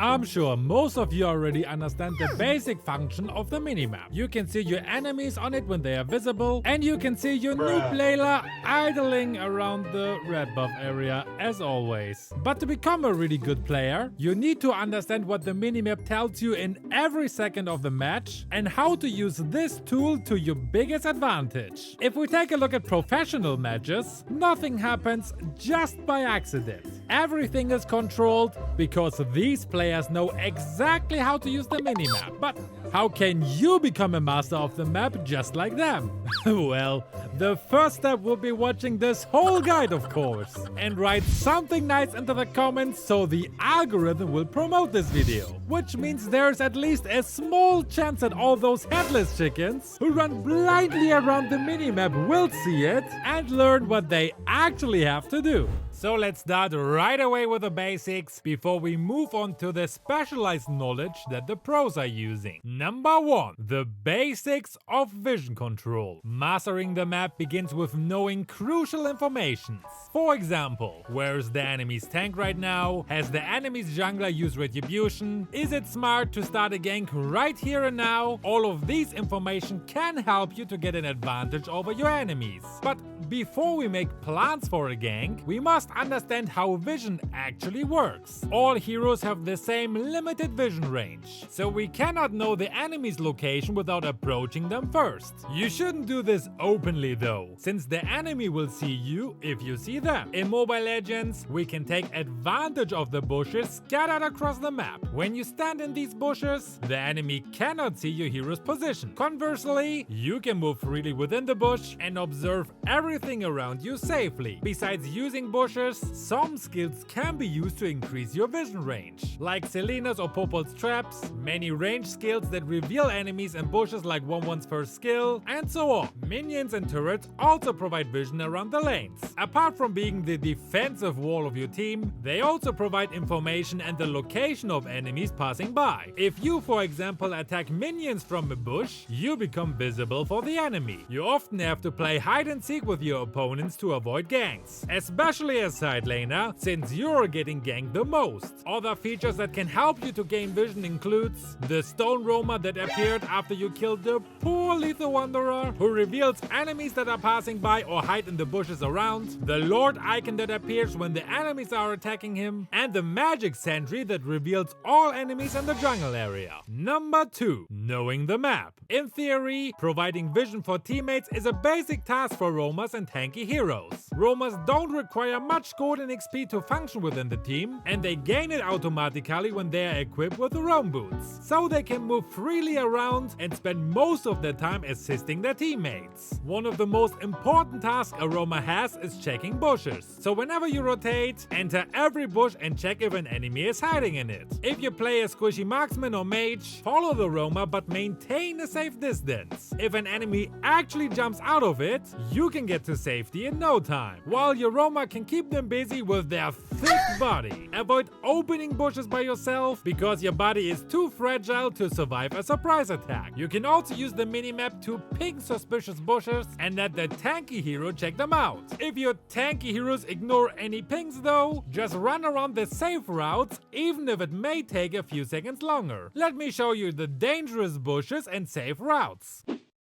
I'm sure most of you already understand the basic function of the minimap. You can see your enemies on it when they are visible, and you can see your noob Layla idling around the red buff area as always. But to become a really good player, you need to understand what the minimap tells you in every second of the match and how to use this tool to your biggest advantage. If we take a look at professional matches, nothing happens just by accident. Everything is controlled because these players know exactly how to use the minimap. But how can you become a master of the map just like them? Well, the first step will be watching this whole guide, of course. And write something nice into the comments so the algorithm will promote this video. Which means there's at least a small chance that all those headless chickens who run blindly around the minimap will see it and learn what they actually have to do. So let's start right away with the basics before we move on to the specialized knowledge that the pros are using. Number 1. The basics of vision control. Mastering the map begins with knowing crucial information. For example, where is the enemy's tank right now? Has the enemy's jungler used retribution? Is it smart to start a gank right here and now? All of these information can help you to get an advantage over your enemies. But before we make plans for a gank, we must understand how vision actually works. All heroes have the same limited vision range, so we cannot know the enemy's location without approaching them first. You shouldn't do this openly though, since the enemy will see you if you see them. In Mobile Legends, we can take advantage of the bushes scattered across the map. When you stand in these bushes, the enemy cannot see your hero's position. Conversely, you can move freely within the bush and observe everything around you safely. Besides using bushes, some skills can be used to increase your vision range, like Selena's or Popol's traps, many range skills that reveal enemies and bushes like 1-1's first skill, and so on. Minions and turrets also provide vision around the lanes. Apart from being the defensive wall of your team, they also provide information and the location of enemies passing by. If you, for example, attack minions from a bush, you become visible for the enemy. You often have to play hide and seek with your opponents to avoid ganks, especially as side laner, since you're getting ganked the most. Other features that can help you to gain vision includes the stone roamer that appeared after you killed the poor lethal wanderer, who reveals enemies that are passing by or hide in the bushes around, the lord icon that appears when the enemies are attacking him, and the magic sentry that reveals all enemies in the jungle area. Number 2. Knowing the map. In theory, providing vision for teammates is a basic task for roamers and tanky heroes. Roamers don't require much gold and XP to function within the team, and they gain it automatically when they are equipped with the roam boots, so they can move freely around and spend most of their time assisting their teammates. One of the most important tasks a roamer has is checking bushes, so whenever you rotate, enter every bush and check if an enemy is hiding in it. If you play a squishy marksman or mage, follow the roamer but maintain a safe distance. If an enemy actually jumps out of it, you can get to safety in no time, while your roamer can keep them busy with their thick body. Avoid opening bushes by yourself because your body is too fragile to survive a surprise attack. You can also use the minimap to ping suspicious bushes and let the tanky hero check them out. If your tanky heroes ignore any pings though, just run around the safe routes even if it may take a few seconds longer. Let me show you the dangerous bushes and safe routes.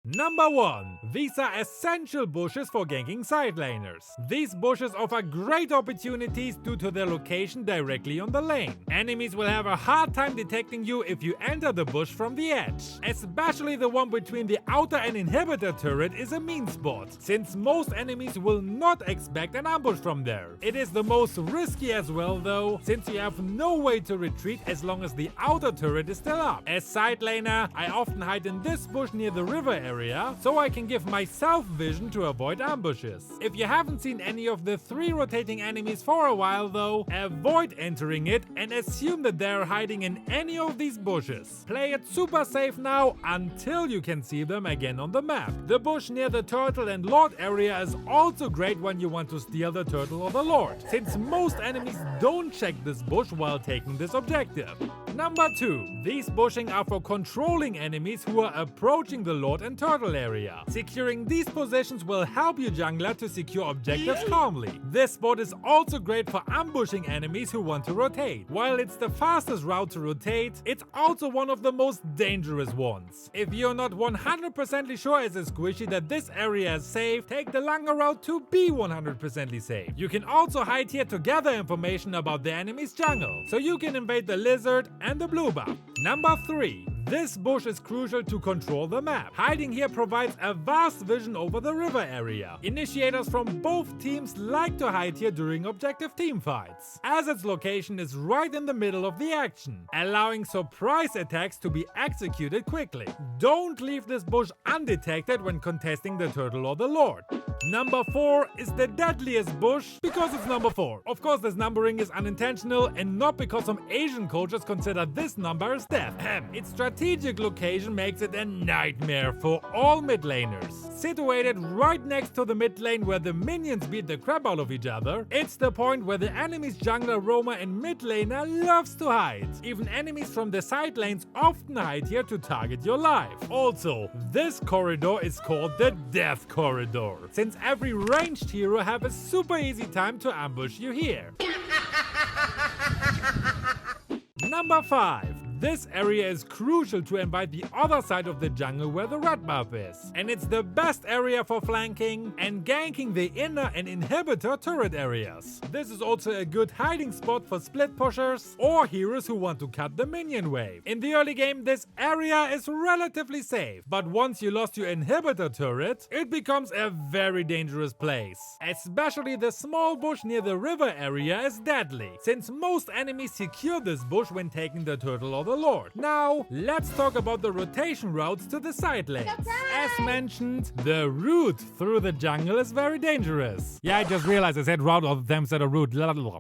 Number 1. These are essential bushes for ganking side laners. These bushes offer great opportunities due to their location directly on the lane. Enemies will have a hard time detecting you if you enter the bush from the edge. Especially the one between the outer and inhibitor turret is a mean spot, since most enemies will not expect an ambush from there. It is the most risky as well though, since you have no way to retreat as long as the outer turret is still up. As side laner, I often hide in this bush near the river area, so I can give myself vision to avoid ambushes. If you haven't seen any of the 3 rotating enemies for a while though, avoid entering it and assume that they're hiding in any of these bushes. Play it super safe now until you can see them again on the map. The bush near the turtle and lord area is also great when you want to steal the turtle or the lord, since most enemies don't check this bush while taking this objective. Number 2. These bushing are for controlling enemies who are approaching the Lord and Turtle area. Securing these positions will help your jungler to secure objectives calmly. This spot is also great for ambushing enemies who want to rotate. While it's the fastest route to rotate, it's also one of the most dangerous ones. If you're not 100% sure as a squishy that this area is safe, take the longer route to be 100% safe. You can also hide here to gather information about the enemy's jungle, so you can invade the lizard and the blue buff. Number 3. This bush is crucial to control the map. Hiding here provides a vast vision over the river area. Initiators from both teams like to hide here during objective team fights, as its location is right in the middle of the action, allowing surprise attacks to be executed quickly. Don't leave this bush undetected when contesting the turtle or the lord. Number 4 is the deadliest bush because it's number 4. Of course, this numbering is unintentional and not because some Asian cultures consider this number as death. Its strategic location makes it a nightmare for all mid laners. Situated right next to the mid lane where the minions beat the crap out of each other, it's the point where the enemy's jungler, roamer and mid laner loves to hide. Even enemies from the side lanes often hide here to target your life. Also, this corridor is called the Death Corridor, since every ranged hero have a super easy time to ambush you here. Number 5. This area is crucial to invade the other side of the jungle where the red buff is. And it's the best area for flanking and ganking the inner and inhibitor turret areas. This is also a good hiding spot for split pushers or heroes who want to cut the minion wave. In the early game, this area is relatively safe, but once you lost your inhibitor turret, it becomes a very dangerous place. Especially the small bush near the river area is deadly, since most enemies secure this bush when taking the turtle or the lord. Now, let's talk about the rotation routes to the side lanes. As mentioned, the route through the jungle is very dangerous. Yeah, I just realized I said route all the time instead of route.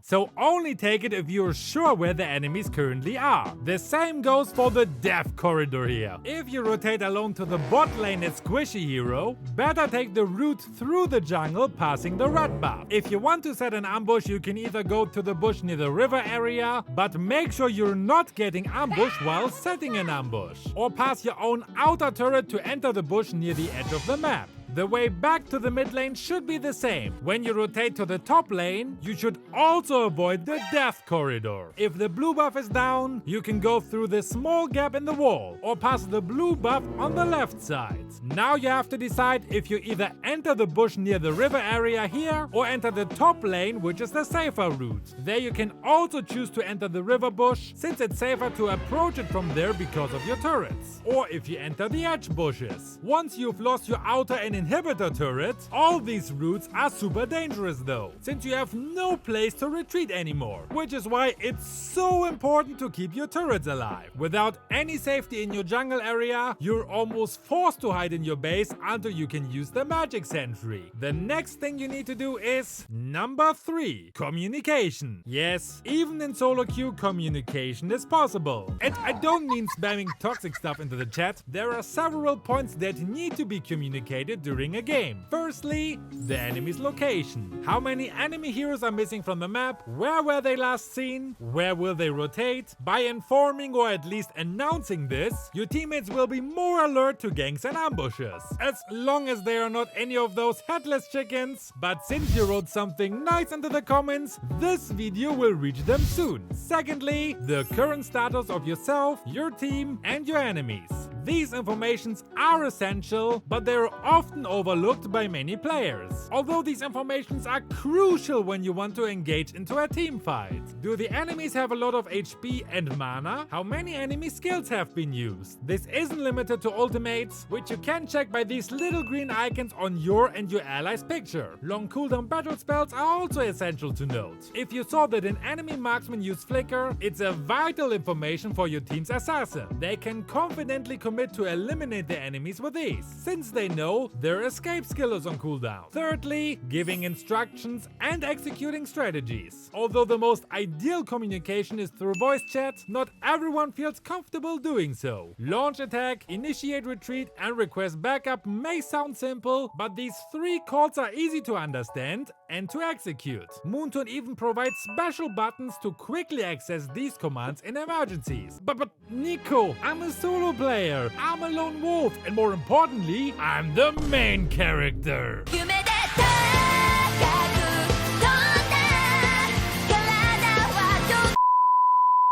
So only take it if you're sure where the enemies currently are. The same goes for the Death Corridor here. If you rotate alone to the bot lane as squishy hero, better take the route through the jungle passing the red buff. If you want to set an ambush, you can either go to the bush near the river area, but make sure you're not getting ambushed while setting an ambush, or pass your own outer turret to enter the bush near the edge of the map. The way back to the mid lane should be the same. When you rotate to the top lane, you should also avoid the Death Corridor. If the blue buff is down, you can go through the small gap in the wall or pass the blue buff on the left side. Now you have to decide if you either enter the bush near the river area here or enter the top lane, which is the safer route. There you can also choose to enter the river bush, since it's safer to approach it from there because of your turrets. Or if you enter the edge bushes. Once you've lost your outer and inhibitor turret, all these routes are super dangerous though, since you have no place to retreat anymore, which is why it's so important to keep your turrets alive. Without any safety in your jungle area, you're almost forced to hide in your base until you can use the magic sentry. The next thing you need to do is number 3, communication. Yes, even in solo queue, communication is possible. And I don't mean spamming toxic stuff into the chat. There are several points that need to be communicated during a game. Firstly, the enemy's location. How many enemy heroes are missing from the map? Where were they last seen? Where will they rotate? By informing or at least announcing this, your teammates will be more alert to ganks and ambushes. As long as they are not any of those headless chickens. But since you wrote something nice into the comments, this video will reach them soon. Secondly, the current status of yourself, your team, and your enemies. These informations are essential, but they are often overlooked by many players. Although these informations are crucial when you want to engage into a team fight. Do the enemies have a lot of HP and mana? How many enemy skills have been used? This isn't limited to ultimates, which you can check by these little green icons on your and your allies' picture. Long cooldown battle spells are also essential to note. If you saw that an enemy marksman used flicker, it's a vital information for your team's assassin. They can confidently commit to eliminate the enemies with ease, since they know their escape skill is on cooldown. Thirdly, giving instructions and executing strategies. Although the most ideal communication is through voice chat, not everyone feels comfortable doing so. Launch attack, initiate retreat, and request backup may sound simple, but these 3 calls are easy to understand and to execute. Moonton even provides special buttons to quickly access these commands in emergencies. But Nico, I'm a solo player, I'm a lone wolf, and more importantly, I'm the main character.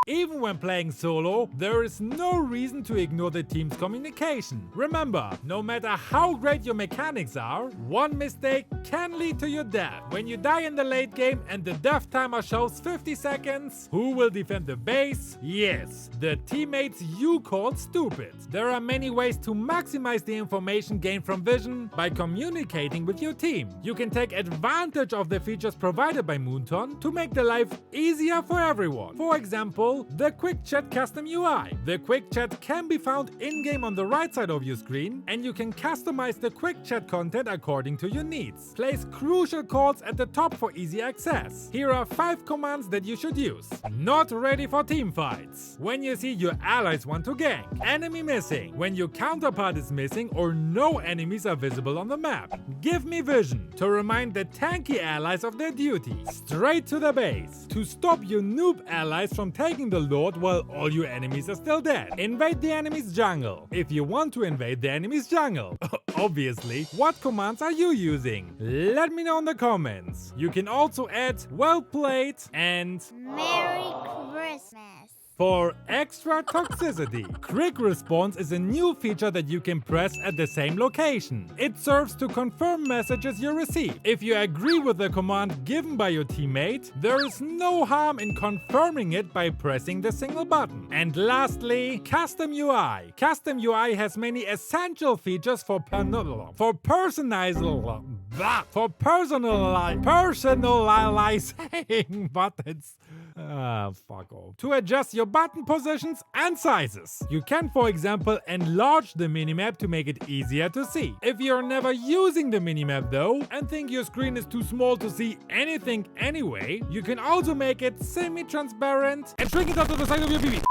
Even when playing solo, there is no reason to ignore the team's communication. Remember, no matter how great your mechanics are, one mistake can lead to your death. When you die in the late game and the death timer shows 50 seconds, who will defend the base? Yes, the teammates you called stupid. There are many ways to maximize the information gained from Vision by communicating with your team. You can take advantage of the features provided by Moonton to make the life easier for everyone. For example, the Quick Chat custom UI. The Quick Chat can be found in-game on the right side of your screen, and you can customize the Quick Chat content according to your needs. Place crucial calls at the top for easy access. Here are 5 commands that you should use. Not ready for team fights. When you see your allies want to gank. Enemy missing. When your counterpart is missing or no enemies are visible on the map. Give me vision. To remind the tanky allies of their duty. Straight to the base. To stop your noob allies from taking the Lord while all your enemies are still dead. Invade the enemy's jungle. If you want to invade the enemy's jungle. Obviously, what commands are you using? Let me know in the comments. You can also add well played and Merry Christmas. For extra toxicity. Quick Response is a new feature that you can press at the same location. It serves to confirm messages you receive. If you agree with the command given by your teammate, there is no harm in confirming it by pressing the single button. And lastly, Custom UI. Custom UI has many essential features for personalizing buttons. Fuck off. To adjust your button positions and sizes. You can, for example, enlarge the minimap to make it easier to see. If you're never using the minimap though, and think your screen is too small to see anything anyway, you can also make it semi-transparent and shrink it up to the size of your BB.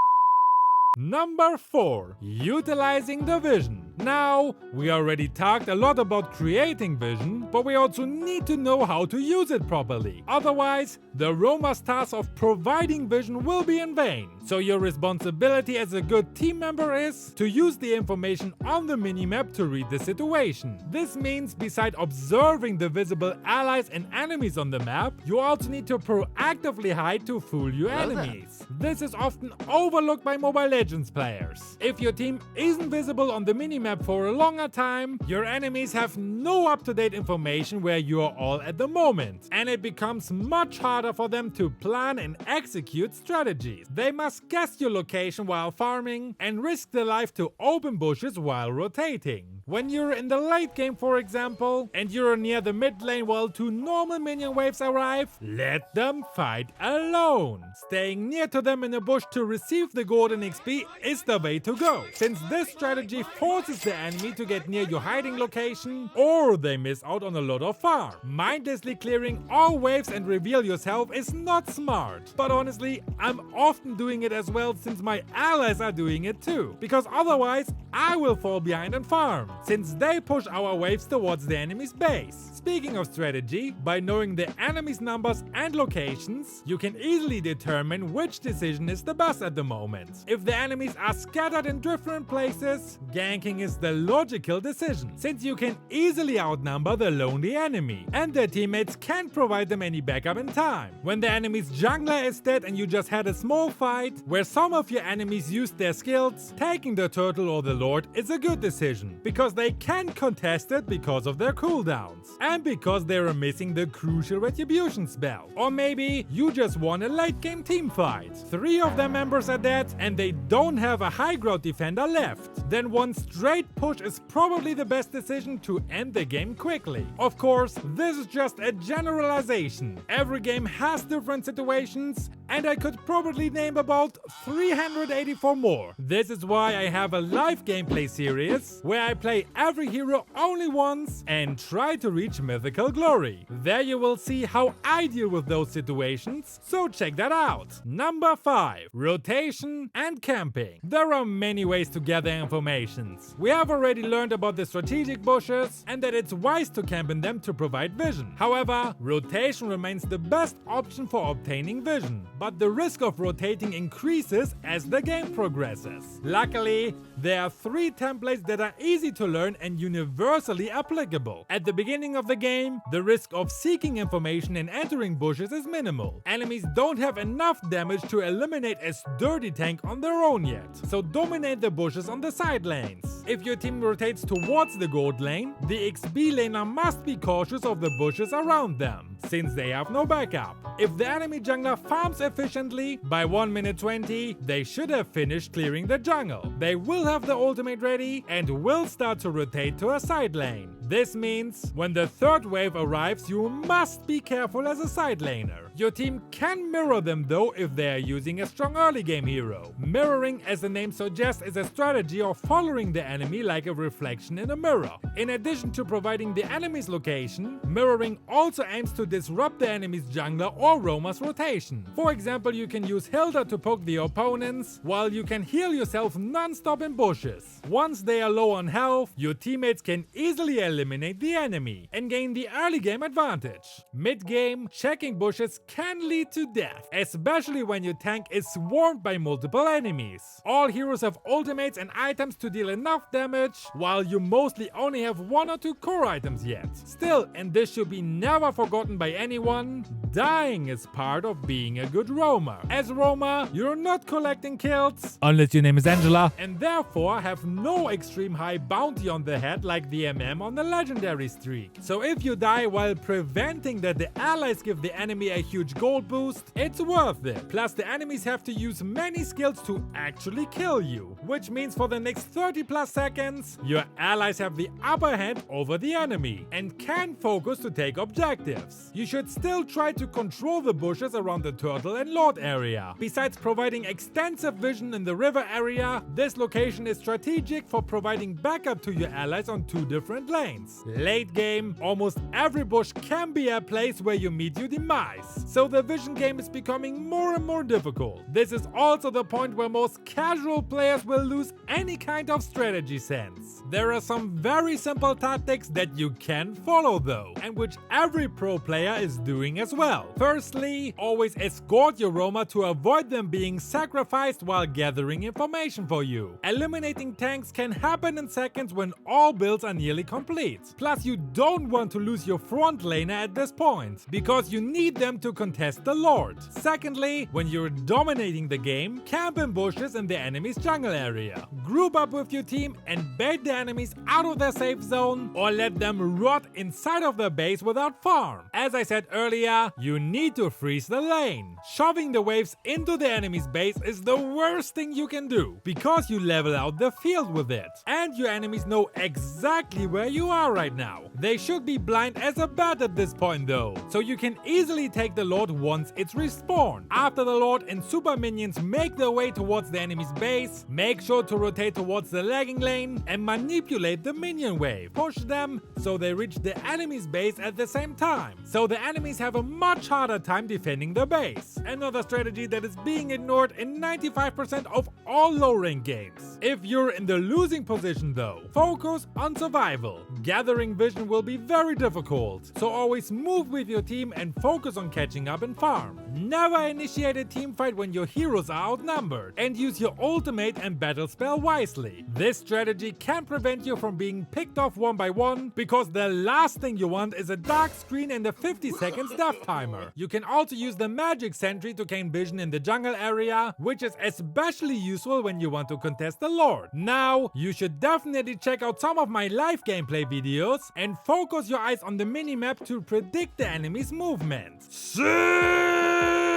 Number 4. Utilizing the vision. Now, we already talked a lot about creating vision, but we also need to know how to use it properly. Otherwise, the roamer's task of providing vision will be in vain. So your responsibility as a good team member is to use the information on the minimap to read the situation. This means besides observing the visible allies and enemies on the map, you also need to proactively hide to fool your enemies. This is often overlooked by Mobile Legends players. If your team isn't visible on the minimap for a longer time, your enemies have no up-to-date information where you are all at the moment, and it becomes much harder for them to plan and execute strategies. They must guess your location while farming and risk their life to open bushes while rotating. When you're in the late game, for example, and you're near the mid lane while 2 normal minion waves arrive, let them fight alone. Staying near to them in a bush to receive the golden XP is the way to go, since this strategy forces the enemy to get near your hiding location, or they miss out on a lot of farm. Mindlessly clearing all waves and reveal yourself is not smart, but honestly, I'm often doing it as well since my allies are doing it too, because otherwise I will fall behind and farm, since they push our waves towards the enemy's base. Speaking of strategy, by knowing the enemy's numbers and locations, you can easily determine which decision is the best at the moment. If the enemies are scattered in different places, ganking is the logical decision, since you can easily outnumber the lonely enemy, and their teammates can't provide them any backup in time. When the enemy's jungler is dead and you just had a small fight, where some of your enemies used their skills, taking the turtle or the lord is a good decision, because they can contest it because of their cooldowns, and because they are missing the crucial retribution spell. Or maybe you just won a late game team fight. 3 of their members are dead and they don't have a high ground defender left. Then one straight push is probably the best decision to end the game quickly. Of course, this is just a generalization. Every game has different situations, and I could probably name about 384 more. This is why I have a live gameplay series where I play every hero only once and try to reach mythical glory. There you will see how I deal with those situations, so check that out. Number 5. Rotation and camping. There are many ways to gather information. We have have already learned about the strategic bushes and that it's wise to camp in them to provide vision. However, rotation remains the best option for obtaining vision, but the risk of rotating increases as the game progresses. Luckily, there are 3 templates that are easy to learn and universally applicable. At the beginning of the game, the risk of seeking information and entering bushes is minimal. Enemies don't have enough damage to eliminate a sturdy tank on their own yet, so dominate the bushes on the side lanes. If your team rotates towards the gold lane, the XP laner must be cautious of the bushes around them, since they have no backup. If the enemy jungler farms efficiently, by 1 minute 20, they should have finished clearing the jungle. They will have the ultimate ready and will start to rotate to a side lane. This means when the 3rd wave arrives, you must be careful as a side laner. Your team can mirror them though if they are using a strong early game hero. Mirroring, as the name suggests, is a strategy of following the enemy like a reflection in a mirror. In addition to providing the enemy's location, mirroring also aims to disrupt the enemy's jungler or roamer's rotation. For example, you can use Hilda to poke the opponents, while you can heal yourself non-stop in bushes. Once they are low on health, your teammates can easily eliminate the enemy and gain the early game advantage. Mid-game, checking bushes can lead to death, especially when your tank is swarmed by multiple enemies. All heroes have ultimates and items to deal enough damage, while you mostly only have 1 or 2 core items yet. Still, and this should be never forgotten by anyone, dying is part of being a good roamer. As a roamer, you're not collecting kills, unless your name is Angela, and therefore have no extreme high bounty on the head like the MM on the legendary streak. So if you die while preventing that the allies give the enemy a huge gold boost, it's worth it. Plus the enemies have to use many skills to actually kill you, which means for the next 30 plus seconds, your allies have the upper hand over the enemy and can focus to take objectives. You should still try to control the bushes around the turtle and lord area. Besides providing extensive vision in the river area, this location is strategic for providing backup to your allies on 2 different lanes. Late game, almost every bush can be a place where you meet your demise, so the vision game is becoming more and more difficult. This is also the point where most casual players will lose any kind of strategy sense. There are some very simple tactics that you can follow though, and which every pro player is doing as well. Firstly, always escort your roamer to avoid them being sacrificed while gathering information for you. Eliminating tanks can happen in seconds when all builds are nearly complete. Plus, you don't want to lose your front laner at this point, because you need them to contest the lord. Secondly, when you're dominating the game, camp in bushes in the enemy's jungle area. Group up with your team and bait the enemies out of their safe zone, or let them rot inside of their base without farm. As I said earlier, you need to freeze the lane. Shoving the waves into the enemy's base is the worst thing you can do, because you level out the field with it. And your enemies know exactly where you are right now. They should be blind as a bat at this point though, so you can easily take the lord once it's respawned. After the lord and super minions make their way towards the enemy's base, make sure to rotate towards the lagging lane and manipulate the minion wave. Push them so they reach the enemy's base at the same time, so the enemies have a much harder time defending their base. Another strategy that is being ignored in 95% of all low rank games. If you're in the losing position though, focus on survival. Gathering vision will be very difficult, so always move with your team and focus on catching up and farm. Never initiate a team fight when your heroes are outnumbered, and use your ultimate and battle spell wisely. This strategy can prevent you from being picked off one by one, because the last thing you want is a dark screen and a 50 seconds death timer. You can also use the magic sentry to gain vision in the jungle area, which is especially useful when you want to contest the lord. Now, you should definitely check out some of my live gameplay videos and focus your eyes on the minimap to predict the enemy's movement. See you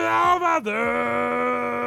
over there!